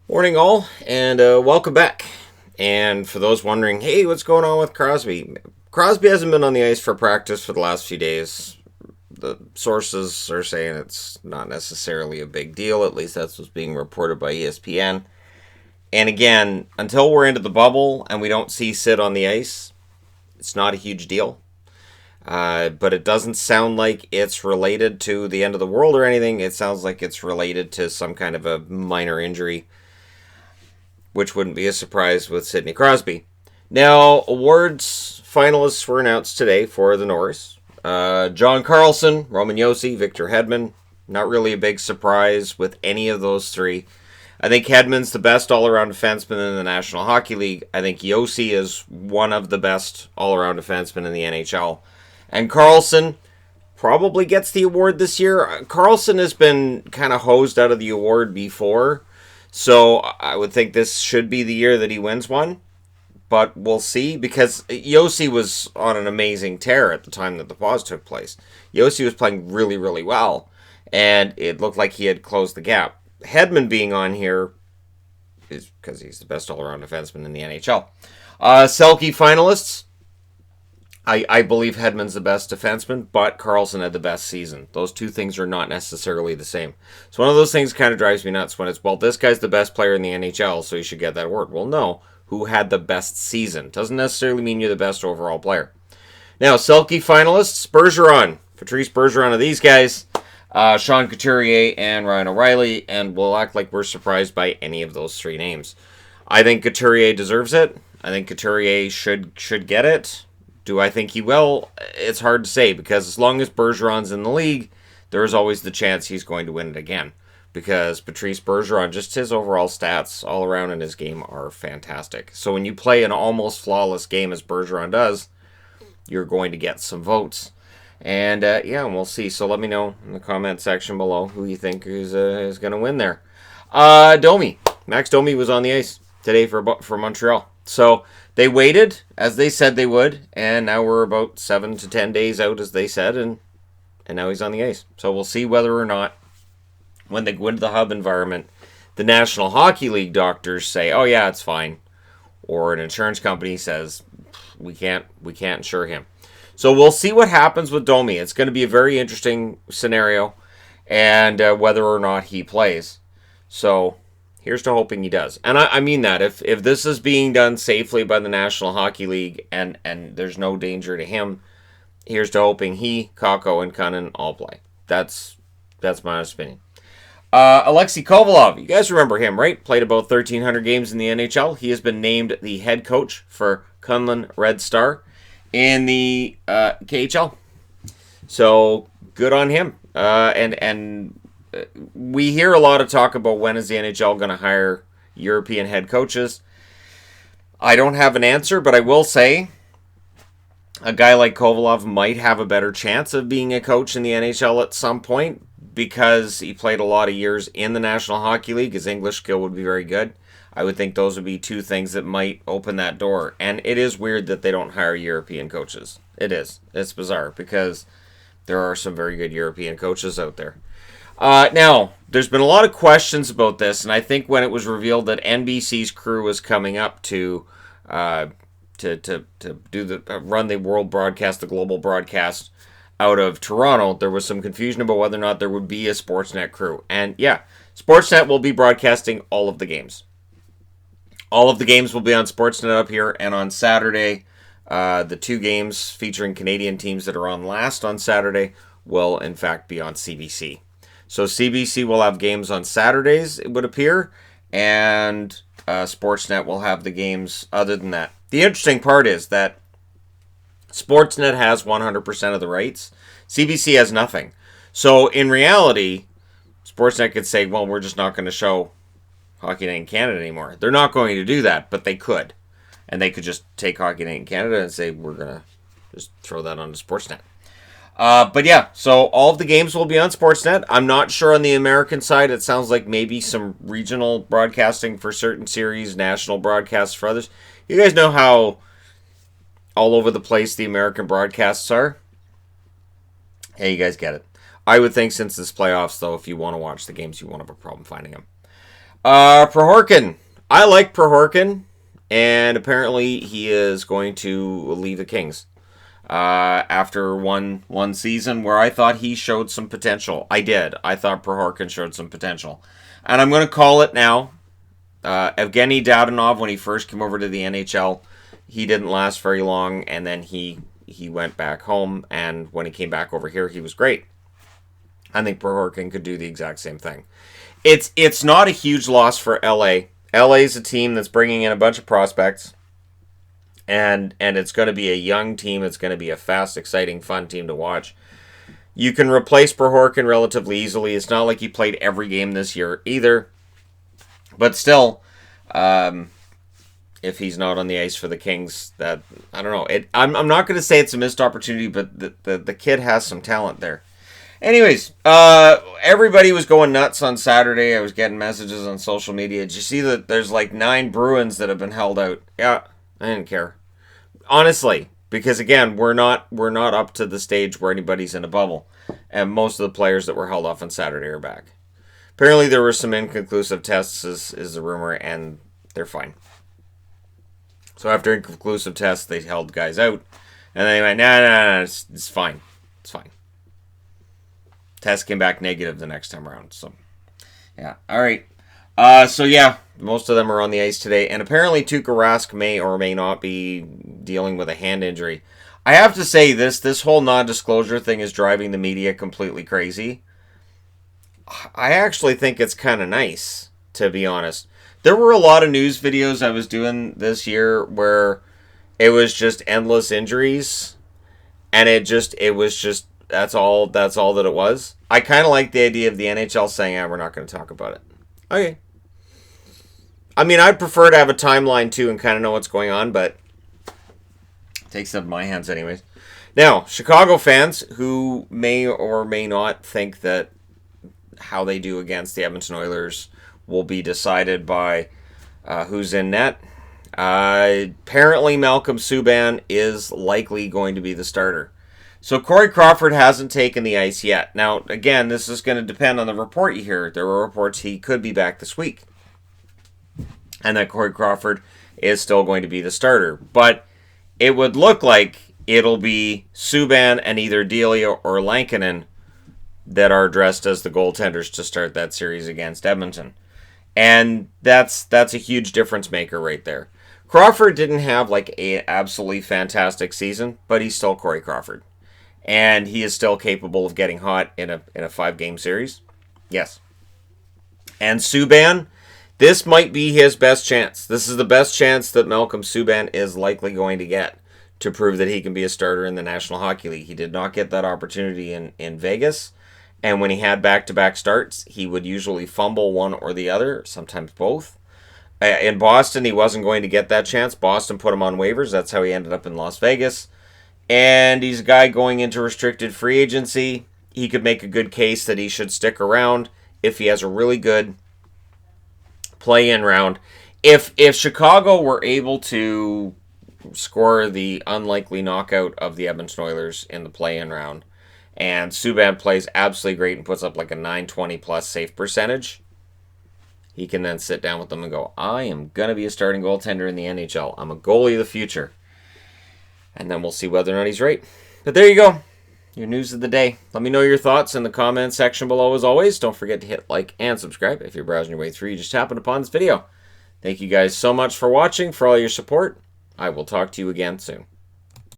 Morning, all, and welcome back. And for those wondering, hey, what's going on with Crosby? Crosby hasn't been on the ice for practice for the last few days. The sources are saying it's not necessarily a big deal. At least that's what's being reported by ESPN. And again, until we're into the bubble and we don't see Sid on the ice, it's not a huge deal. But it doesn't sound like it's related to the end of the world or anything. It sounds like it's related to some kind of a minor injury, which wouldn't be a surprise with Sidney Crosby. Now, awards finalists were announced today for the Norris. John Carlson, Roman Josi, Victor Hedman. Not really a big surprise with any of those three. I think Hedman's the best all-around defenseman in the National Hockey League. I think Josi is one of the best all-around defensemen in the NHL. And Carlson probably gets the award this year. Carlson has been kind of hosed out of the award before, so I would think this should be the year that he wins one. But we'll see, because Josi was on an amazing tear at the time that the pause took place. Josi was playing really, really well, and it looked like he had closed the gap. Hedman being on here is because he's the best all-around defenseman in the NHL. Selke finalists. I believe Hedman's the best defenseman, but Carlson had the best season. Those two things are not necessarily the same. So one of those things kind of drives me nuts when it's, well, this guy's the best player in the NHL, so you should get that award. Well, no. Who had the best season? Doesn't necessarily mean you're the best overall player. Now, Selke finalists, Bergeron. Patrice Bergeron of these guys. Sean Couturier and Ryan O'Reilly, and we'll act like we're surprised by any of those three names. I think Couturier deserves it. I think Couturier should get it. Do I think he will? It's hard to say, because as long as Bergeron's in the league, there's always the chance he's going to win it again. Because Patrice Bergeron, just his overall stats all around in his game are fantastic. So when you play an almost flawless game as Bergeron does, you're going to get some votes. And we'll see. So let me know in the comment section below who you think is going to win there. Domi. Max Domi was on the ice today for Montreal. So they waited, as they said they would, and now we're about 7 to 10 days out, as they said, and now he's on the ice. So we'll see whether or not, when they go into the hub environment, the National Hockey League doctors say, oh yeah, it's fine. Or an insurance company says, we can't insure him. So we'll see what happens with Domi. It's going to be a very interesting scenario, and whether or not he plays. So here's to hoping he does. And I mean that. If this is being done safely by the National Hockey League and there's no danger to him, here's to hoping he, Kakko, and Cunnin all play. That's my honest opinion. Alexi Kovalov, you guys remember him, right? Played about 1,300 games in the NHL. He has been named the head coach for Kunlun Red Star in the KHL. So good on him. And we hear a lot of talk about when is the NHL going to hire European head coaches. I don't have an answer, but I will say a guy like Kovalov might have a better chance of being a coach in the NHL at some point, because he played a lot of years in the National Hockey League. His English skill would be very good. I would think those would be two things that might open that door. And it is weird that they don't hire European coaches. It is. It's bizarre, because there are some very good European coaches out there. Now, there's been a lot of questions about this, and I think when it was revealed that NBC's crew was coming up to do run the world broadcast, the global broadcast out of Toronto, there was some confusion about whether or not there would be a Sportsnet crew. And yeah, Sportsnet will be broadcasting all of the games. All of the games will be on Sportsnet up here, and on Saturday, the two games featuring Canadian teams that are on last on Saturday will in fact be on CBC. So CBC will have games on Saturdays, it would appear, and Sportsnet will have the games other than that. The interesting part is that Sportsnet has 100% of the rights. CBC has nothing. So in reality, Sportsnet could say, well, we're just not going to show Hockey Night in Canada anymore. They're not going to do that, but they could. And they could just take Hockey Night in Canada and say, we're going to just throw that onto Sportsnet. But yeah, so all of the games will be on Sportsnet. I'm not sure on the American side. It sounds like maybe some regional broadcasting for certain series, national broadcasts for others. You guys know how all over the place the American broadcasts are? Hey, you guys get it. I would think since this playoffs, though, if you want to watch the games, you won't have a problem finding them. Prohorkin. I like Prohorkin, and apparently he is going to leave the Kings. After one season where I thought he showed some potential. I did. I thought Prohorkin showed some potential. And I'm going to call it now. Evgeny Dowdenov, when he first came over to the NHL, he didn't last very long, and then he went back home, and when he came back over here, he was great. I think Prohorkin could do the exact same thing. It's not a huge loss for LA. LA's a team that's bringing in a bunch of prospects. And it's going to be a young team. It's going to be a fast, exciting, fun team to watch. You can replace Prohorkin relatively easily. It's not like he played every game this year either. But still, if he's not on the ice for the Kings, that I don't know. I'm not going to say it's a missed opportunity, but the kid has some talent there. Anyways, everybody was going nuts on Saturday. I was getting messages on social media. Did you see that there's like 9 Bruins that have been held out? Yeah. I didn't care, honestly, because again, we're not up to the stage where anybody's in a bubble, and most of the players that were held off on Saturday are back. Apparently, there were some inconclusive tests, is the rumor, and they're fine. So after inconclusive tests, they held guys out, and they went, no, it's fine, it's fine. Test came back negative the next time around, so yeah, all right. So yeah, most of them are on the ice today, and apparently Tuukka Rask may or may not be dealing with a hand injury. I have to say this whole non-disclosure thing is driving the media completely crazy. I actually think it's kind of nice, to be honest. There were a lot of news videos I was doing this year where it was just endless injuries, and it was just that's all that it was. I kind of like the idea of the NHL saying, we're not going to talk about it. Okay. I mean, I'd prefer to have a timeline, too, and kind of know what's going on, but it takes it out of my hands anyways. Now, Chicago fans who may or may not think that how they do against the Edmonton Oilers will be decided by who's in net. Apparently, Malcolm Subban is likely going to be the starter. So Corey Crawford hasn't taken the ice yet. Now, again, this is going to depend on the report you hear. There were reports he could be back this week, and that Corey Crawford is still going to be the starter. But it would look like it'll be Subban and either Delia or Lankinen that are dressed as the goaltenders to start that series against Edmonton. And that's a huge difference maker right there. Crawford didn't have like an absolutely fantastic season, but he's still Corey Crawford. And he is still capable of getting hot in a 5-game series. Yes. And Subban, this might be his best chance. This is the best chance that Malcolm Subban is likely going to get to prove that he can be a starter in the National Hockey League. He did not get that opportunity in Vegas. And when he had back-to-back starts, he would usually fumble one or the other, sometimes both. In Boston, he wasn't going to get that chance. Boston put him on waivers. That's how he ended up in Las Vegas. And he's a guy going into restricted free agency. He could make a good case that he should stick around if he has a really good play-in round. If Chicago were able to score the unlikely knockout of the Edmonton Oilers in the play-in round, and Subban plays absolutely great and puts up like a 920 plus save percentage, he can then sit down with them and go, I am going to be a starting goaltender in the NHL. I'm a goalie of the future. And then we'll see whether or not he's right. But there you go. Your news of the day. Let me know your thoughts in the comments section below as always. Don't forget to hit like and subscribe if you're browsing your way through. You just happened upon this video. Thank you guys so much for watching, for all your support. I will talk to you again soon.